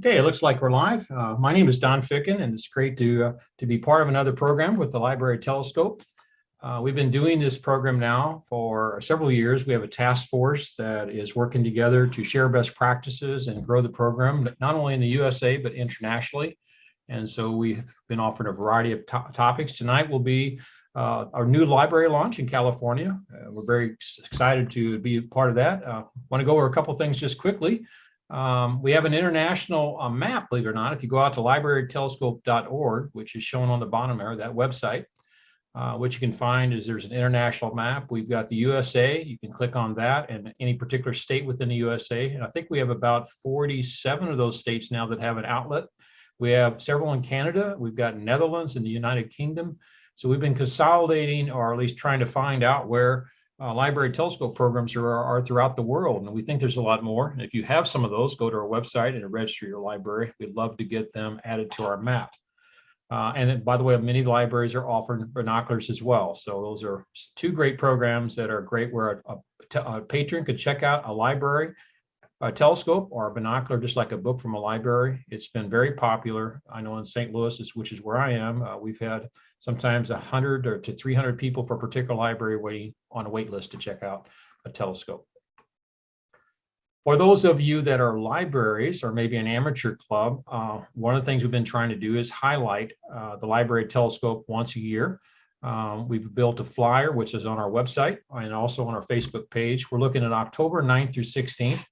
Okay, it looks like we're live. My name is Don Ficken, and it's great to be part of another program with the Library Telescope. We've been doing this program now for several years. We have a task force that is working together to share best practices and grow the program, not only in the USA, but internationally. And so we've been offering a variety of topics. Tonight will be our new library launch in California. We're very excited to be a part of that. Want to go over a couple things just quickly. We have an international map, believe it or not. If you go out to librarytelescope.org, which is shown on the bottom there, that website, what you can find is there's an international map. We've got the USA. You can click on that and any particular state within the USA. And I think we have about 47 of those states now that have an outlet. We have several in Canada. We've got Netherlands and the United Kingdom. So we've been consolidating, or at least trying to find out where library telescope programs are throughout the world. And we think there's a lot more. And if you have some of those, go to our website and register your library. We'd love to get them added to our map. And then, by the way, many libraries are offering binoculars as well. So those are two great programs that are great where a patron could check out a library, a telescope, or a binocular, just like a book from a library. It's been very popular. I know in St. Louis, which is where I am, we've had sometimes 100 or to 300 people for a particular library waiting on a wait list to check out a telescope. For those of you that are libraries or maybe an amateur club, one of the things we've been trying to do is highlight the library telescope once a year. We've built a flyer, which is on our website and also on our Facebook page. We're looking at October 9th through 16th.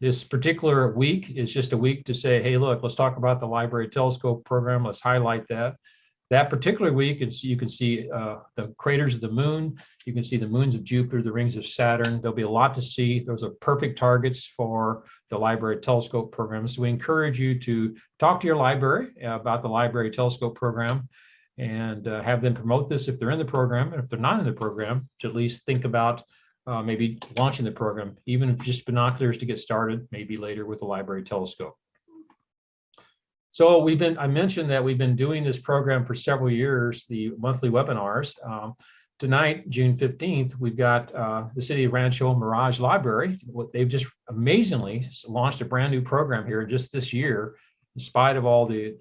This particular week is just a week to say, hey, look, let's talk about the library telescope program. Let's highlight that. That particular week, you can see the craters of the moon. You can see the moons of Jupiter, the rings of Saturn. There'll be a lot to see. Those are perfect targets for the library telescope program. So we encourage you to talk to your library about the library telescope program and have them promote this if they're in the program. And if they're not in the program, to at least think about maybe launching the program, even if just binoculars to get started, maybe later with the library telescope. So I mentioned that we've been doing this program for several years, the monthly webinars. Tonight, June 15th, we've got the City of Rancho Mirage Library. They've just amazingly launched a brand new program here just this year, in spite of all the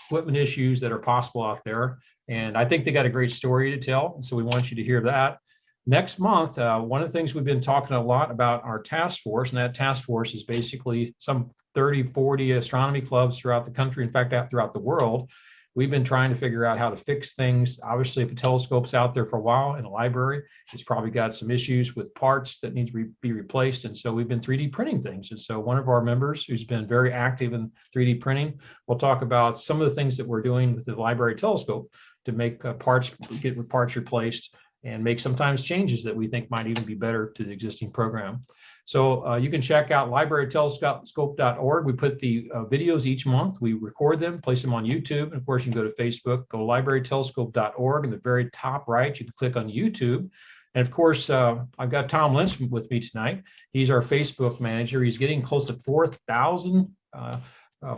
equipment issues that are possible out there. And I think they got a great story to tell. So we want you to hear that. Next month, one of the things we've been talking a lot about our task force, and that task force is basically some 30, 40 astronomy clubs throughout the country, in fact, throughout the world. We've been trying to figure out how to fix things. Obviously, if a telescope's out there for a while in a library, it's probably got some issues with parts that need to be replaced. And so we've been 3D printing things. And so one of our members who's been very active in 3D printing, will talk about some of the things that we're doing with the library telescope to make get parts replaced and make sometimes changes that we think might even be better to the existing program. So you can check out librarytelescope.org. We put the videos each month. We record them, place them on YouTube. And of course, you can go to Facebook, go to librarytelescope.org. In the very top right, you can click on YouTube. And of course, I've got Tom Lynch with me tonight. He's our Facebook manager. He's getting close to 4,000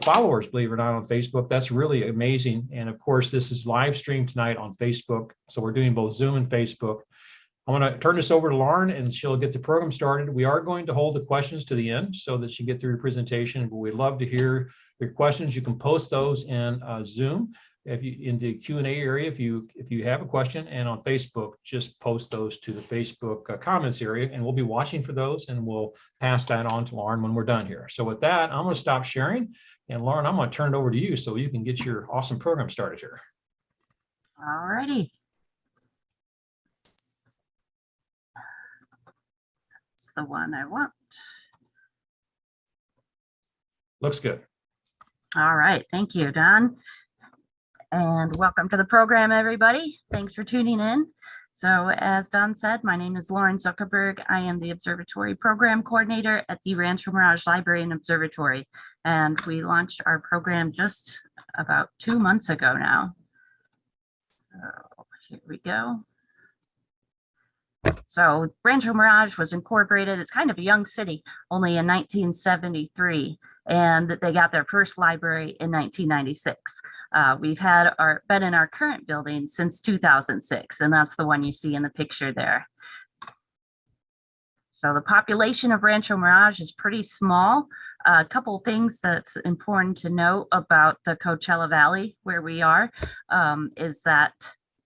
followers, believe it or not, on Facebook. That's really amazing. And of course, this is live streamed tonight on Facebook. So we're doing both Zoom and Facebook. I want to turn this over to Lauren and she'll get the program started. We are going to hold the questions to the end so that she can get through your presentation, but we'd love to hear your questions. You can post those in Zoom in the Q&A area if you have a question, and on Facebook, just post those to the Facebook comments area, and we'll be watching for those and we'll pass that on to Lauren when we're done here. So with that, I'm going to stop sharing. And Lauren, I'm going to turn it over to you so you can get your awesome program started here. All righty. That's the one I want. Looks good. All right. Thank you, Don. And welcome to the program, everybody. Thanks for tuning in. So as Don said, my name is Lauren Zuckerberg. I am the Observatory Program Coordinator at the Rancho Mirage Library and Observatory. And we launched our program just about 2 months ago now. So here we go. So Rancho Mirage was incorporated. It's kind of a young city, only in 1973. And they got their first library in 1996. We've been in our current building since 2006, and that's the one you see in the picture there. So the population of Rancho Mirage is pretty small. A couple things that's important to note about the Coachella Valley where we are is that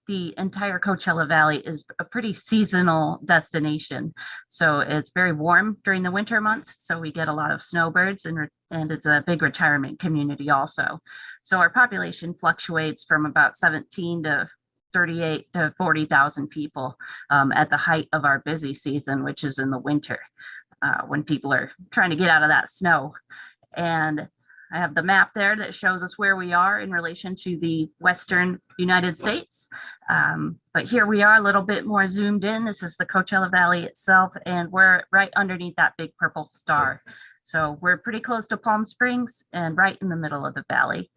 the entire Coachella Valley is a pretty seasonal destination. So it's very warm during the winter months. So we get a lot of snowbirds and it's a big retirement community also. So our population fluctuates from about 17 to 38 to 40,000 people at the height of our busy season, which is in the winter when people are trying to get out of that snow. And I have the map there that shows us where we are in relation to the Western United States. But here we are a little bit more zoomed in. This is the Coachella Valley itself, and we're right underneath that big purple star. So we're pretty close to Palm Springs and right in the middle of the valley.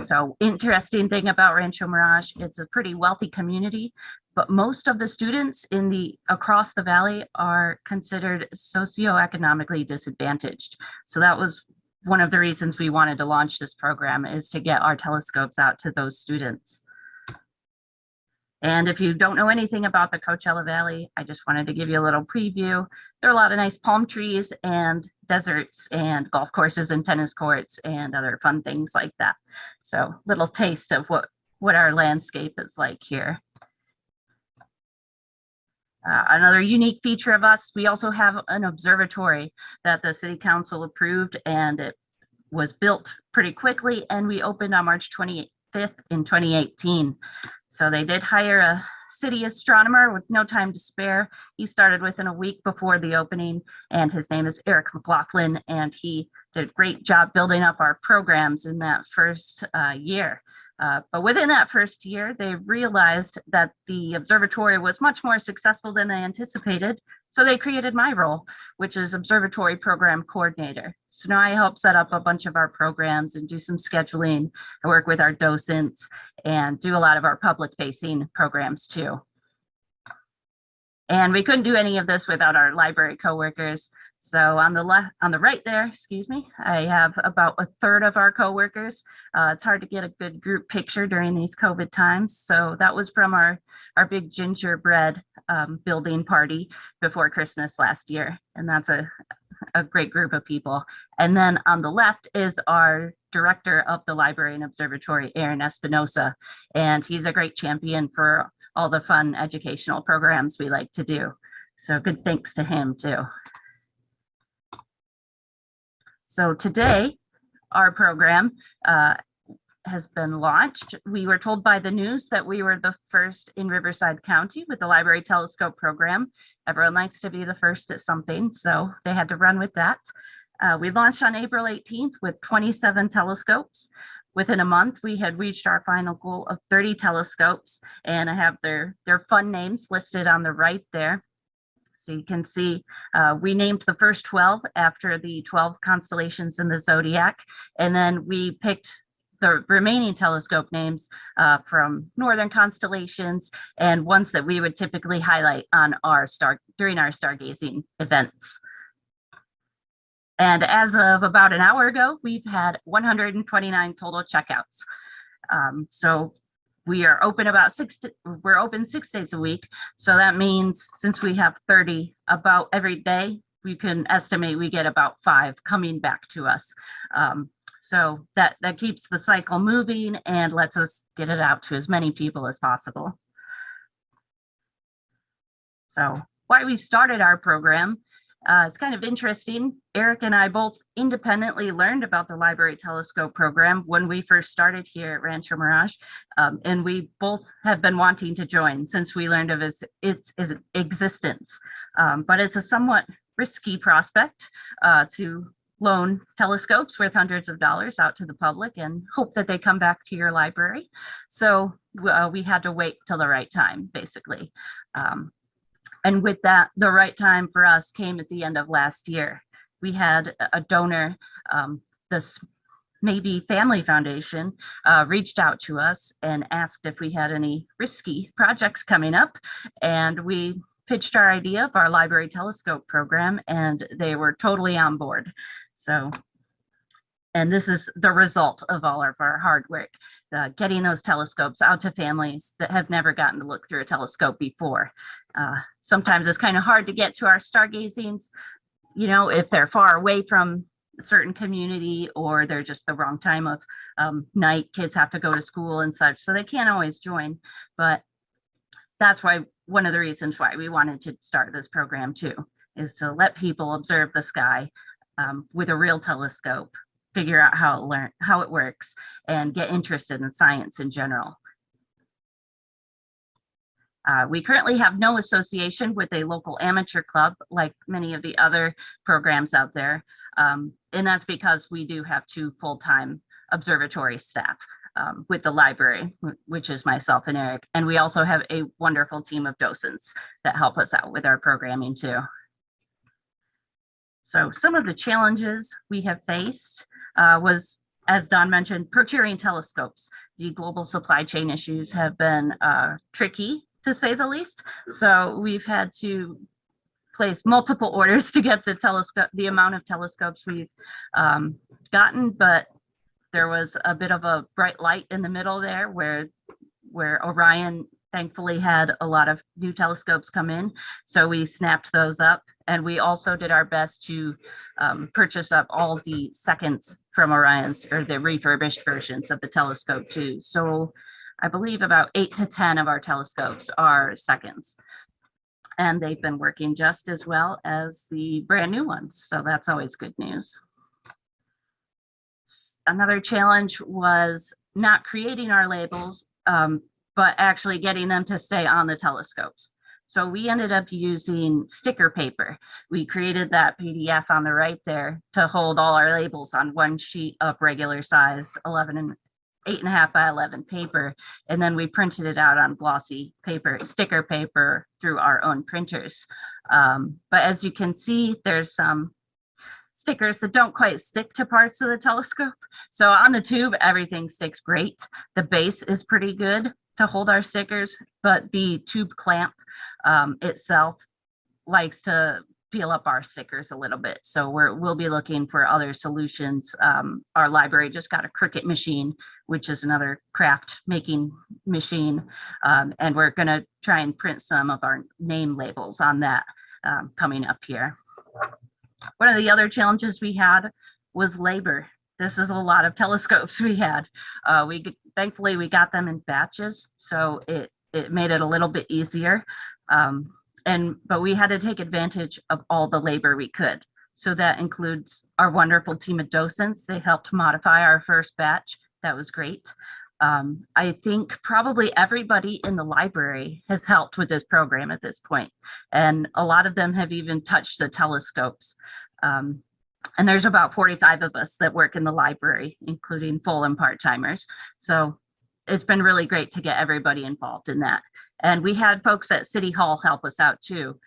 So interesting thing about Rancho Mirage, it's a pretty wealthy community, but most of the students across the valley are considered socioeconomically disadvantaged. So that was one of the reasons we wanted to launch this program, is to get our telescopes out to those students. And if you don't know anything about the Coachella Valley, I just wanted to give you a little preview. There are a lot of nice palm trees and deserts and golf courses and tennis courts and other fun things like that. So little taste of what our landscape is like here. Another unique feature of us, we also have an observatory that the city council approved, and it was built pretty quickly, and we opened on March 25th in 2018. So they did hire a city astronomer with no time to spare. He started within a week before the opening, and his name is Eric McLaughlin, and he did a great job building up our programs in that first year. But within that first year, they realized that the observatory was much more successful than they anticipated. So they created my role, which is Observatory Program Coordinator. So now I help set up a bunch of our programs and do some scheduling. I work with our docents and do a lot of our public facing programs too. And we couldn't do any of this without our library coworkers. So on the right there, excuse me, I have about a third of our coworkers. It's hard to get a good group picture during these COVID times. So that was from our big gingerbread building party before Christmas last year. And that's a great group of people. And then on the left is our director of the library and observatory, Aaron Espinosa. And he's a great champion for all the fun educational programs we like to do. So good thanks to him too. So today, our program has been launched. We were told by the news that we were the first in Riverside County with the Library Telescope program. Everyone likes to be the first at something, so they had to run with that. We launched on April 18th with 27 telescopes. Within a month, we had reached our final goal of 30 telescopes, and I have their fun names listed on the right there. So you can see we named the first 12 after the 12 constellations in the zodiac, and then we picked the remaining telescope names from northern constellations and ones that we would typically highlight on during our stargazing events. And as of about an hour ago, we've had 129 total checkouts. So we are open we're open 6 days a week. So that means since we have 30 about every day, we can estimate we get about 5 coming back to us. So that keeps the cycle moving and lets us get it out to as many people as possible. So why we started our program, it's kind of interesting. Eric and I both independently learned about the Library Telescope program when we first started here at Rancho Mirage, and we both have been wanting to join since we learned of its existence. But it's a somewhat risky prospect to loan telescopes worth hundreds of dollars out to the public and hope that they come back to your library. So we had to wait till the right time, basically. And with that, the right time for us came at the end of last year. We had a donor, this Maybe Family Foundation, reached out to us and asked if we had any risky projects coming up. And we pitched our idea of our library telescope program, and they were totally on board. So, and this is the result of all of our hard work, getting those telescopes out to families that have never gotten to look through a telescope before. Sometimes it's kind of hard to get to our stargazings, you know, if they're far away from a certain community or they're just the wrong time of night, kids have to go to school and such, so they can't always join. But that's why one of the reasons why we wanted to start this program too, is to let people observe the sky with a real telescope, figure out how it works, and get interested in science in general. We currently have no association with a local amateur club like many of the other programs out there. And that's because we do have 2 full-time observatory staff with the library, which is myself and Eric. And we also have a wonderful team of docents that help us out with our programming too. So some of the challenges we have faced was, as Don mentioned, procuring telescopes. The global supply chain issues have been tricky, to say the least. So we've had to place multiple orders to get the amount of telescopes we've gotten, but there was a bit of a bright light in the middle there where Orion thankfully had a lot of new telescopes come in. So we snapped those up, and we also did our best to purchase up all the seconds from Orion's, or the refurbished versions of the telescope too. So I believe about 8 to 10 of our telescopes are seconds, and they've been working just as well as the brand new ones. So that's always good news. Another challenge was not creating our labels, but actually getting them to stay on the telescopes. So we ended up using sticker paper. We created that PDF on the right there to hold all our labels on one sheet of regular size 8.5 by 11 paper, and then we printed it out on glossy paper, sticker paper, through our own printers. But as you can see, there's some stickers that don't quite stick to parts of the telescope. So on the tube, everything sticks great. The base is pretty good to hold our stickers, but the tube clamp itself likes to peel up our stickers a little bit. So we'll be looking for other solutions. Our library just got a Cricut machine, which is another craft making machine. And we're gonna try and print some of our name labels on that coming up here. One of the other challenges we had was labor. This is a lot of telescopes we had. Thankfully we got them in batches, so it made it a little bit easier. But we had to take advantage of all the labor we could. So that includes our wonderful team of docents. They helped modify our first batch. That was great. I think probably everybody in the library has helped with this program at this point, and a lot of them have even touched the telescopes. And there's about 45 of us that work in the library, including full and part-timers. So it's been really great to get everybody involved in that. And we had folks at City Hall help us out too,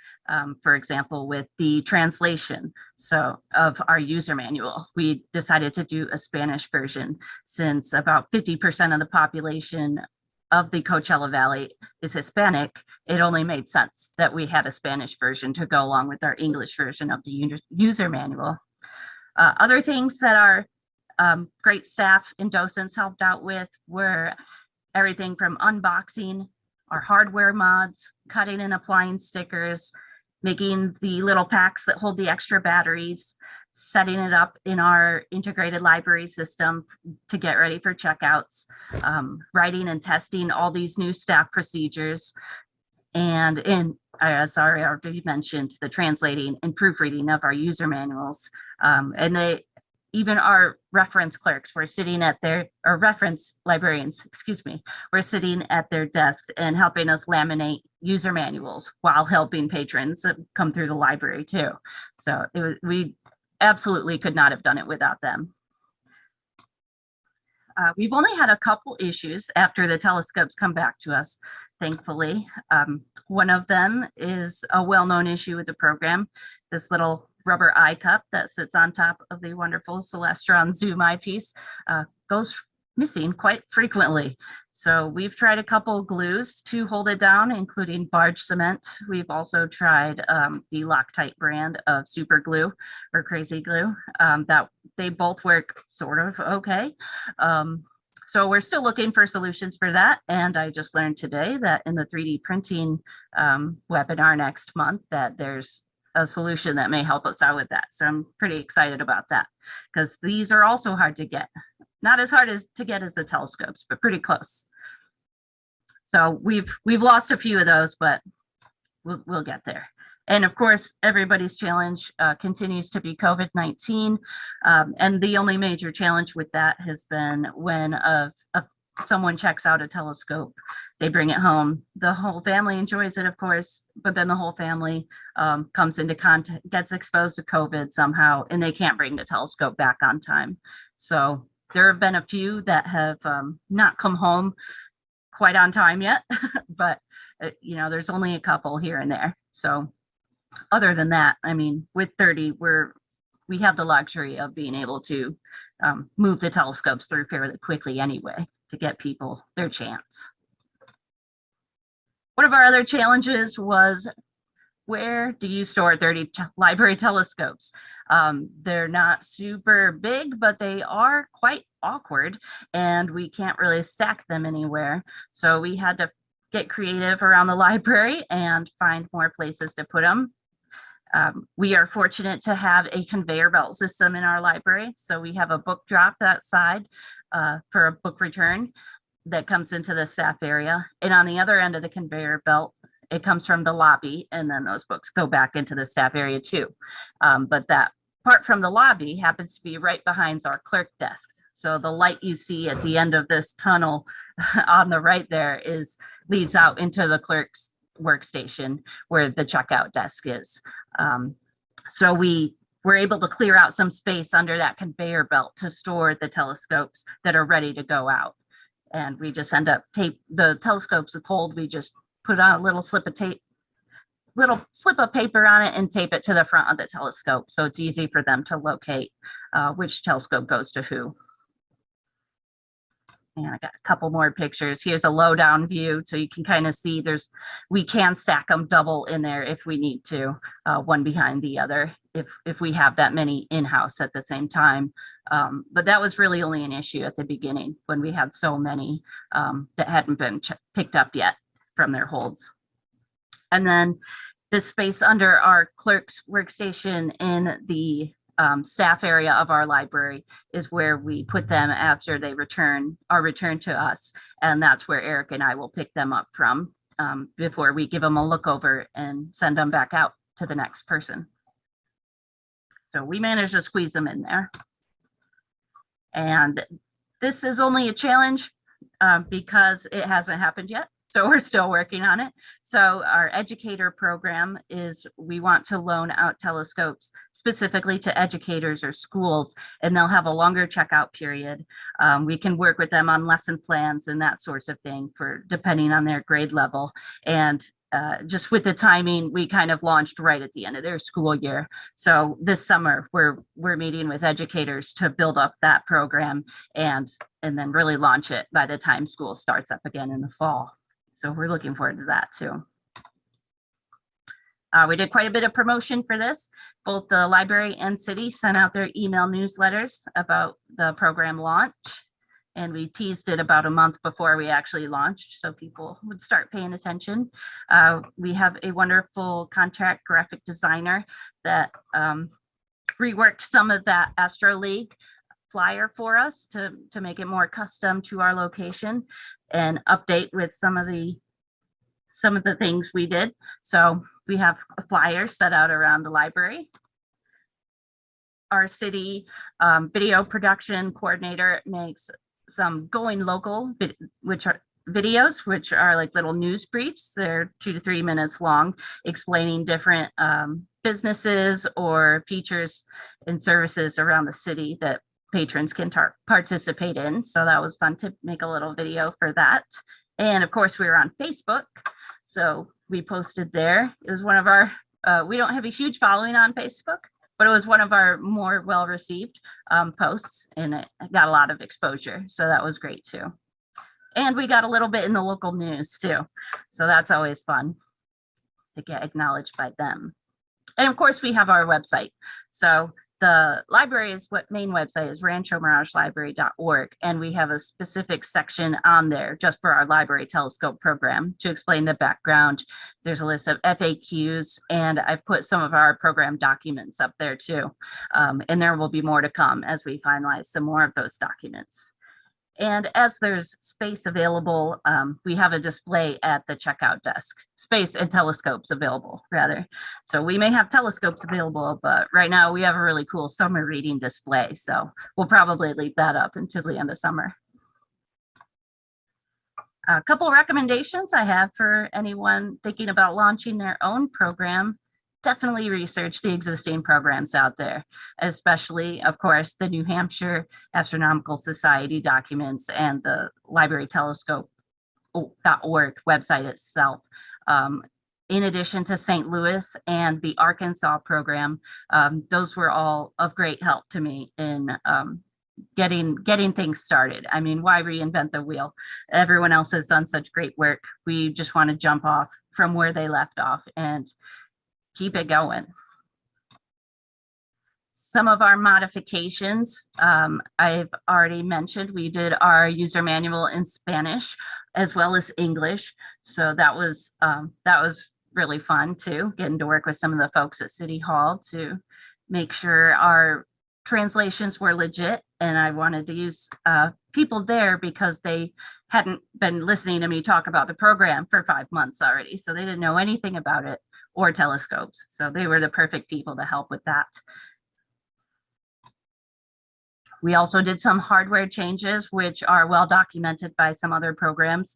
for example, with the translation of our user manual. We decided to do a Spanish version since about 50% of the population of the Coachella Valley is Hispanic. It only made sense that we had a Spanish version to go along with our English version of the user manual. Other things that our great staff and docents helped out with were everything from unboxing our hardware mods, cutting and applying stickers, making the little packs that hold the extra batteries, setting it up in our integrated library system to get ready for checkouts, writing and testing all these new staff procedures, and as I already mentioned, the translating and proofreading of our user manuals. Even our reference clerks were sitting at or reference librarians, excuse me, were sitting at their desks and helping us laminate user manuals while helping patrons come through the library too. So we absolutely could not have done it without them. We've only had a couple issues after the telescopes come back to us, thankfully. One of them is a well-known issue with the program, this little rubber eye cup that sits on top of the wonderful Celestron Zoom eyepiece goes missing quite frequently. So we've tried a couple glues to hold it down, including barge cement. We've also tried the Loctite brand of super glue or crazy glue. That they both work sort of okay. So we're still looking for solutions for that. And I just learned today that in the 3D printing webinar next month that there's a solution that may help us out with that. So I'm pretty excited about that, because these are also hard to get. Not as hard as to get as the telescopes, but pretty close. So we've lost a few of those, but we'll get there. And of course, everybody's challenge continues to be COVID-19. And the only major challenge with that has been when someone checks out a telescope, they bring it home. The whole family enjoys it, of course, but then the whole family comes into contact, gets exposed to COVID somehow, and they can't bring the telescope back on time. So there have been a few that have not come home quite on time yet, but there's only a couple here and there. So other than that, I mean, with 30, we have the luxury of being able to move the telescopes through fairly quickly anyway to get people their chance. One of our other challenges was, where do you store 30 library telescopes? They're not super big, but they are quite awkward, and we can't really stack them anywhere. So we had to get creative around the library and find more places to put them. We are fortunate to have a conveyor belt system in our library. So we have a book drop outside for a book return that comes into the staff area. And on the other end of the conveyor belt, it comes from the lobby, and then those books go back into the staff area too. But that part from the lobby happens to be right behind our clerk desks. So the light you see at the end of this tunnel on the right there leads out into the clerk's workstation where the checkout desk is. So we were able to clear out some space under that conveyor belt to store the telescopes that are ready to go out. And we just end up the telescopes with hold, we just put on a little slip of paper on it and tape it to the front of the telescope. So it's easy for them to locate which telescope goes to who. And I got a couple more pictures. Here's a low down view. So you can kind of see we can stack them double in there if we need to, one behind the other, if we have that many in-house at the same time. But that was really only an issue at the beginning when we had so many that hadn't been picked up yet from their holds. And then the space under our clerk's workstation in the staff area of our library is where we put them after they are returned to us. And that's where Eric and I will pick them up from before we give them a look over and send them back out to the next person. So we managed to squeeze them in there. And this is only a challenge because it hasn't happened yet. So we're still working on it. So our educator program is, we want to loan out telescopes specifically to educators or schools, and they'll have a longer checkout period. We can work with them on lesson plans and that sorts of thing depending on their grade level. And just with the timing, we kind of launched right at the end of their school year. So this summer, we're meeting with educators to build up that program and then really launch it by the time school starts up again in the fall. So we're looking forward to that too. We did quite a bit of promotion for this. Both the library and city sent out their email newsletters about the program launch. And we teased it about a month before we actually launched, so people would start paying attention. We have a wonderful contract graphic designer that reworked some of that Astro League flyer for us to make it more custom to our location and update with some of the things we did. So we have a flyer set out around the library. Our city video production coordinator makes some going local, which are videos, which are like little news briefs. They're 2 to 3 minutes long, explaining different businesses or features and services around the city that patrons can participate in. So that was fun to make a little video for that. And of course, we were on Facebook. So we posted there. It was one of our, we don't have a huge following on Facebook, but it was one of our more well-received posts, and it got a lot of exposure. So that was great too. And we got a little bit in the local news too. So that's always fun to get acknowledged by them. And of course, we have our website. So the library's main website is ranchomirageLibrary.org, and we have a specific section on there just for our library telescope program to explain the background. There's a list of FAQs, and I've put some of our program documents up there too. And there will be more to come as we finalize some more of those documents. And as there's space available, we have a display at the checkout desk, space and telescopes available, rather. So we may have telescopes available, but right now we have a really cool summer reading display. So we'll probably leave that up until the end of summer. A couple of recommendations I have for anyone thinking about launching their own program. Definitely research the existing programs out there, especially, of course, the New Hampshire Astronomical Society documents and the Library Telescope.org website itself. In addition to St. Louis and the Arkansas program, those were all of great help to me in getting things started. I mean, why reinvent the wheel? Everyone else has done such great work. We just want to jump off from where they left off and keep it going. Some of our modifications, I've already mentioned. We did our user manual in Spanish as well as English. So that was really fun too, getting to work with some of the folks at City Hall to make sure our translations were legit. And I wanted to use people there because they hadn't been listening to me talk about the program for 5 months already. So they didn't know anything about it or telescopes. So they were the perfect people to help with that. We also did some hardware changes, which are well documented by some other programs.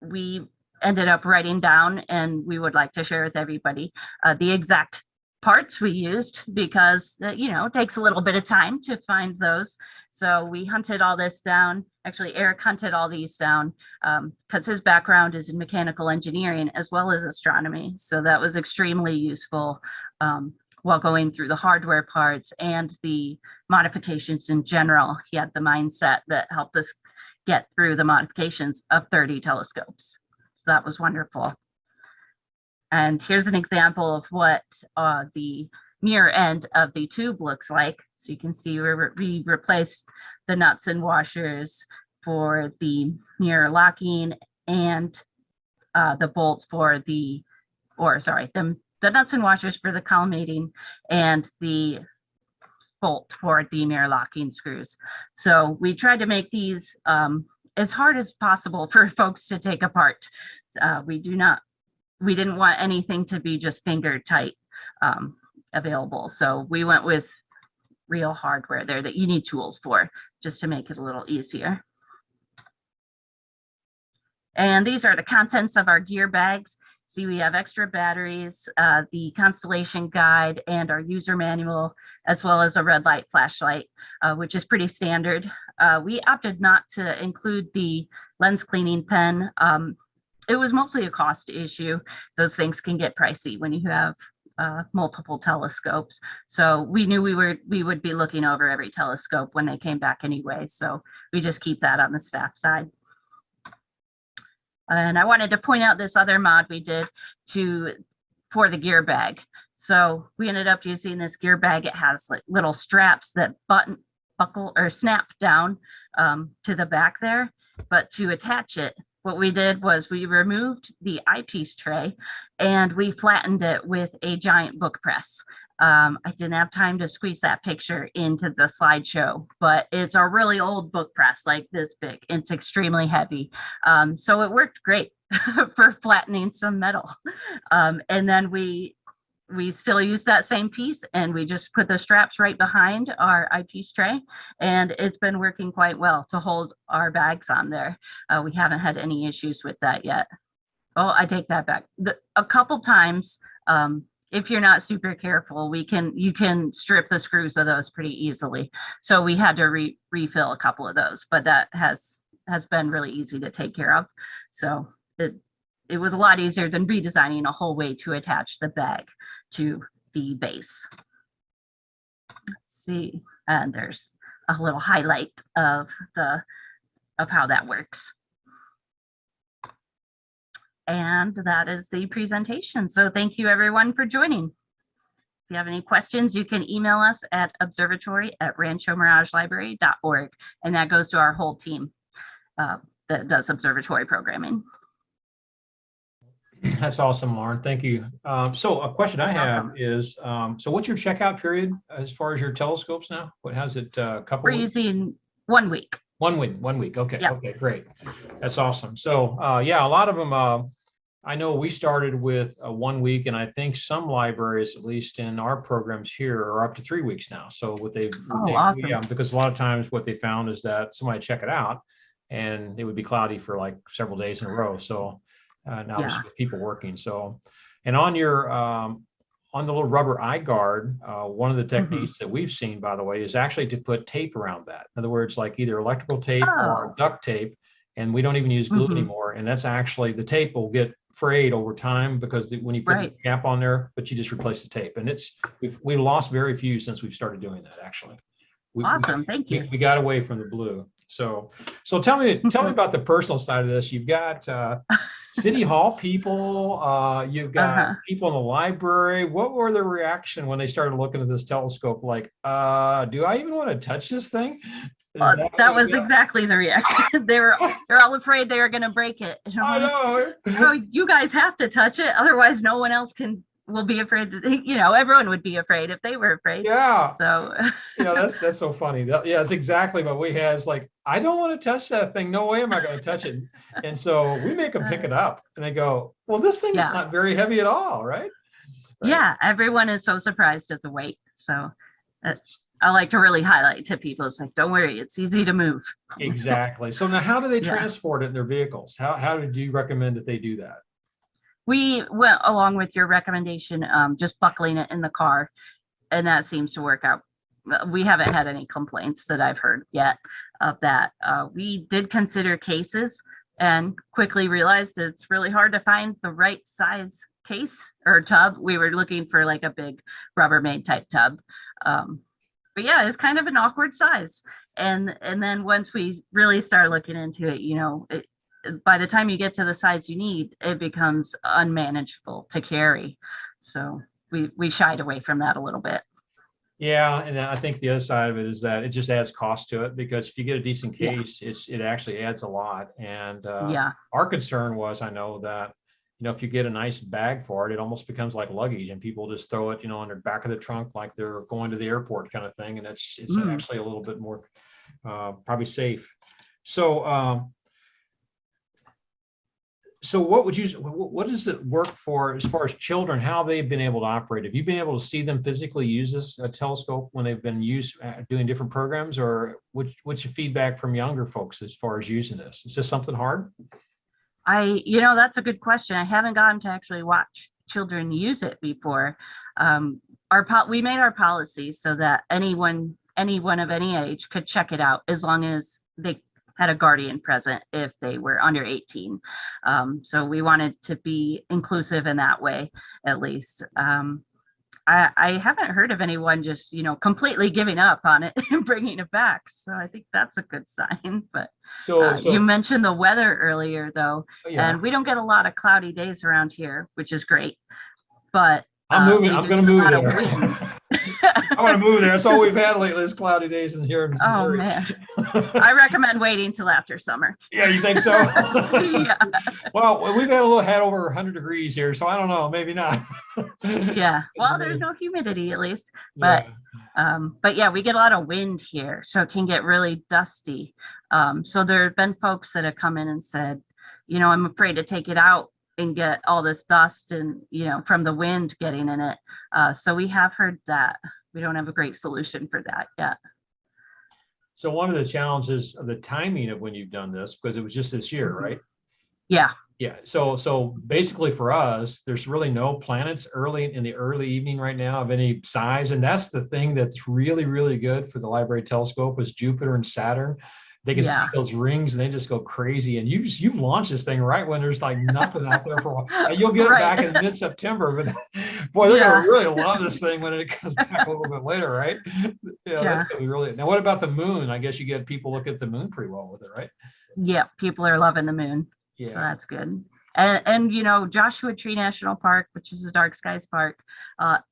We ended up writing down, and we would like to share with everybody the exact parts we used because, it takes a little bit of time to find those. So we hunted all this down. Actually, Eric hunted all these down because his background is in mechanical engineering as well as astronomy. So that was extremely useful while going through the hardware parts and the modifications in general. He had the mindset that helped us get through the modifications of 30 telescopes. So that was wonderful. And here's an example of what the mirror end of the tube looks like. So you can see we replaced the nuts and washers for the mirror locking and the bolts for the nuts and washers for the collimating and the bolt for the mirror locking screws. So we tried to make these as hard as possible for folks to take apart. We didn't want anything to be just finger tight available. So we went with real hardware there that you need tools for just to make it a little easier. And these are the contents of our gear bags. See, we have extra batteries, the constellation guide, and our user manual, as well as a red light flashlight, which is pretty standard. We opted not to include the lens cleaning pen. It was mostly a cost issue. Those things can get pricey when you have multiple telescopes. So we knew we would be looking over every telescope when they came back anyway. So we just keep that on the staff side. And I wanted to point out this other mod we did for the gear bag. So we ended up using this gear bag. It has like little straps that buckle or snap down to the back there. But to attach it, what we did was we removed the eyepiece tray and we flattened it with a giant book press. I didn't have time to squeeze that picture into the slideshow, but it's a really old book press, like this big. It's extremely heavy. So it worked great for flattening some metal. And then we still use that same piece and we just put the straps right behind our eyepiece tray, and it's been working quite well to hold our bags on there. We haven't had any issues with that yet. Oh, I take that back. A couple times, if you're not super careful, you can strip the screws of those pretty easily. So we had to refill a couple of those, but that has been really easy to take care of. So it was a lot easier than redesigning a whole way to attach the bag to the base. Let's see, and there's a little highlight of how that works. And that is the presentation. So thank you everyone for joining. you have any questions, you can email us at observatory@ranchomiragelibrary.org, and that goes to our whole team that does observatory programming. That's awesome, Lauren. Thank you. So a question I have is, so what's your checkout period as far as your telescopes now? What has it, couple We're weeks? using 1 week. 1 week, 1 week. Okay. Yeah. Okay, great. That's awesome. So, yeah, a lot of them, I know we started with 1 week, and I think some libraries, at least in our programs here, are up to 3 weeks now. So Awesome. yeah, because a lot of times what they found is that somebody check it out and it would be cloudy for like several days in a row. So now Yeah. with people working. So, and on your, on the little rubber eye guard, one of the techniques that we've seen, by the way, is actually to put tape around that. In other words, like either electrical tape or duct tape, and we don't even use glue anymore. And that's actually, the tape will get frayed over time because when you put the cap on there, but you just replace the tape. And we've lost very few since we've started doing that, actually. Awesome, thank you. We got away from the blue. So tell me about the personal side of this. You've got City Hall people, you've got people in the library. What were their reaction when they started looking at this telescope? Like, do I even want to touch this thing? That was exactly the reaction. They're all afraid they were going to break it. I know. Oh, you guys have to touch it, otherwise no one else will be afraid. Everyone would be afraid if they were afraid. Yeah. So yeah, that's so funny. Yeah, it's exactly what we had. It's like, I don't want to touch that thing. No way am I going to touch it. And so we make them pick it up, and they go, "Well, this thing is not very heavy at all, right?" Yeah, everyone is so surprised at the weight. So I like to really highlight to people. It's like, don't worry, it's easy to move. Exactly. So now, how do they transport it in their vehicles? How did you recommend that they do that? We went along with your recommendation, just buckling it in the car, and that seems to work out. We haven't had any complaints that I've heard yet of that. We did consider cases and quickly realized it's really hard to find the right size case or tub. We were looking for like a big Rubbermaid type tub. But yeah, it's kind of an awkward size. And then once we really start looking into it, by the time you get to the size you need, it becomes unmanageable to carry. So we shied away from that a little bit. Yeah, and I think the other side of it is that it just adds cost to it, because if you get a decent case, it actually adds a lot. And our concern was, I know that, if you get a nice bag for it, it almost becomes like luggage, and people just throw it, on the back of the trunk like they're going to the airport kind of thing. And it's actually a little bit more probably safe. So what does it work for as far as children, how they've been able to operate? Have you been able to see them physically use this telescope when they've been doing different programs, or what's your feedback from younger folks as far as using this? Is this something hard? That's a good question. I haven't gotten to actually watch children use it before. We made our policy so that anyone of any age could check it out, as long as they had a guardian present if they were under 18. So we wanted to be inclusive in that way, at least. I haven't heard of anyone just, completely giving up on it and bringing it back. So I think that's a good sign. But so you mentioned the weather earlier, though, and we don't get a lot of cloudy days around here, which is great. But I'm moving. I'm going to move there. I want to move there. That's all we've had lately is cloudy days in here. Oh man, I recommend waiting till after summer. Yeah, you think so? Yeah. Well, we've had over 100 degrees here, so I don't know, maybe not. Yeah. Well, there's no humidity at least, but yeah, we get a lot of wind here, so it can get really dusty. So there have been folks that have come in and said, I'm afraid to take it out and get all this dust and from the wind getting in it. So we have heard that. We don't have a great solution for that yet. So one of the challenges of the timing of when you've done this, because it was just this year, right? Yeah. Yeah. So basically for us, there's really no planets in the early evening right now of any size. And that's the thing that's really, really good for the library telescope is Jupiter and Saturn. They can see those rings and they just go crazy. And you've launched this thing right when there's like nothing out there for a while. And you'll get it back in mid-September, but boy, they're gonna really love this thing when it comes back a little bit later, right? That's gonna be really. Now, what about the moon? I guess you get people look at the moon pretty well with it, right? Yeah, people are loving the moon. Yeah. So that's good. And you know, Joshua Tree National Park, which is the Dark Skies Park,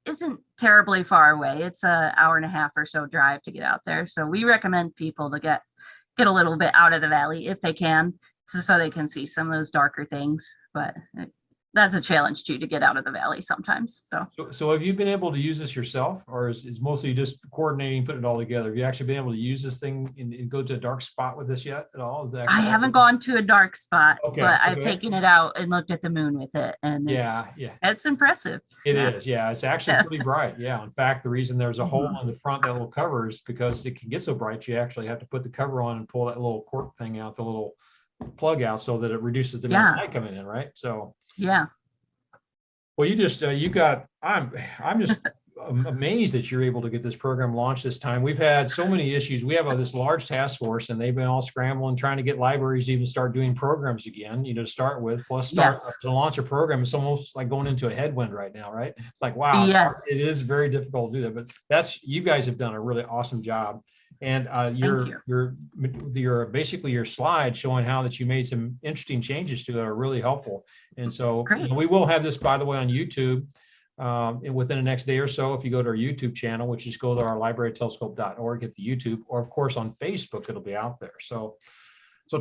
isn't terribly far away. It's an hour and a half or so drive to get out there. So we recommend people to get a little bit out of the valley if they can, so they can see some of those darker things. But that's a challenge too, to get out of the valley sometimes. So have you been able to use this yourself, or is mostly just coordinating, putting it all together? Have you actually been able to use this thing and go to a dark spot with this yet at all? Is that I haven't gone to a dark spot, Okay, but I've okay. taken it out and looked at the moon with it, and Yeah, it's impressive. it is. Yeah, it's actually pretty bright. Yeah, in fact, the reason there's a hole Mhm. in the front, that little cover, is because it can get so bright you actually have to put the cover on and pull that little cork thing out, the little plug out, so that it reduces the amount of light coming in, right? So Yeah. well, you just I'm just amazed that you're able to get this program launched this time. We've had so many issues. We have this large task force, and they've been all scrambling trying to get libraries to even start doing programs again, to start with, plus start Yes. to launch a program. It's almost like going into a headwind right now, right? It's like, wow, Yes. it is very difficult to do that, but you guys have done a really awesome job. And your basically your slide showing how that you made some interesting changes to it are really helpful. And so we will have this, by the way, on YouTube within the next day or so. If you go to our YouTube channel, which is go to our librarytelescope.org, hit the YouTube, or of course on Facebook, it'll be out there. So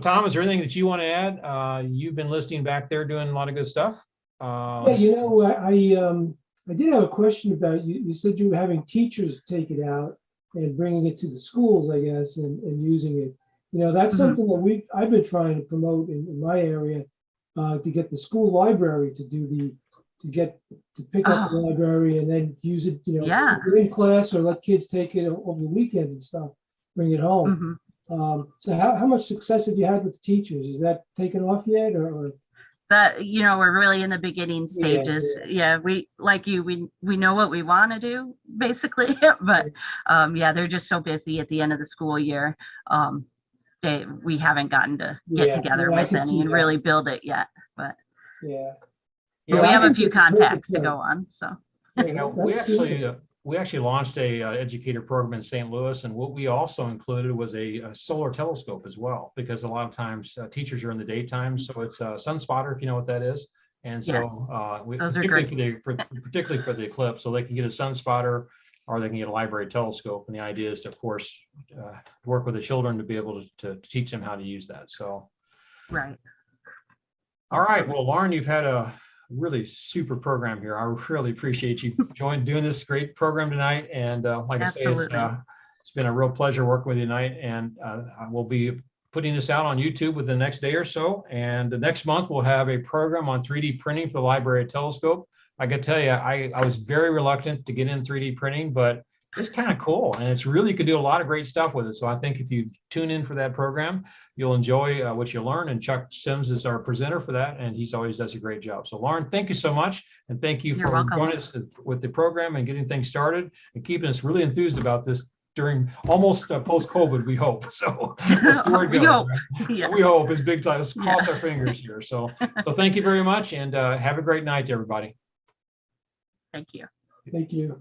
Tom, is there anything that you want to add? You've been listening back there, doing a lot of good stuff. Yeah, I did have a question about you. You said you were having teachers take it out and bringing it to the schools, I guess, and using it. That's something that I've been trying to promote in my area, to get the school library to pick up the library and then use it, in class, or let kids take it over the weekend and stuff, bring it home. So how much success have you had with teachers? Is that taken off yet, or? That, we're really in the beginning stages. Yeah, we know what we want to do, basically, but they're just so busy at the end of the school year. We haven't gotten to get together with any and really build it yet, but we have a few contacts to go on. So we actually launched a educator program in St. Louis, and what we also included was a solar telescope as well, because a lot of times teachers are in the daytime, so it's a sun spotter, if you know what that is. And so particularly for the eclipse, so they can get a sun spotter, or they can get a library telescope. And the idea is to, of course, work with the children to be able to teach them how to use that. So right. All right. Well, Lauren, you've had a really super program here. I really appreciate you doing this great program tonight. And like I say, it's been a real pleasure working with you tonight. And I will be putting this out on YouTube within the next day or so. And the next month, we'll have a program on 3D printing for the Library Telescope. I can tell you, I was very reluctant to get in 3D printing, but it's kind of cool, and it's really, you could do a lot of great stuff with it. So I think if you tune in for that program, you'll enjoy what you learn. And Chuck Sims is our presenter for that, and he's always does a great job. So Lauren, thank you so much, and thank you for joining us with the program and getting things started and keeping us really enthused about this during almost post-COVID, we hope. So we hope it's big time. Let's cross our fingers here. So thank you very much, and have a great night, everybody. Thank you. Thank you.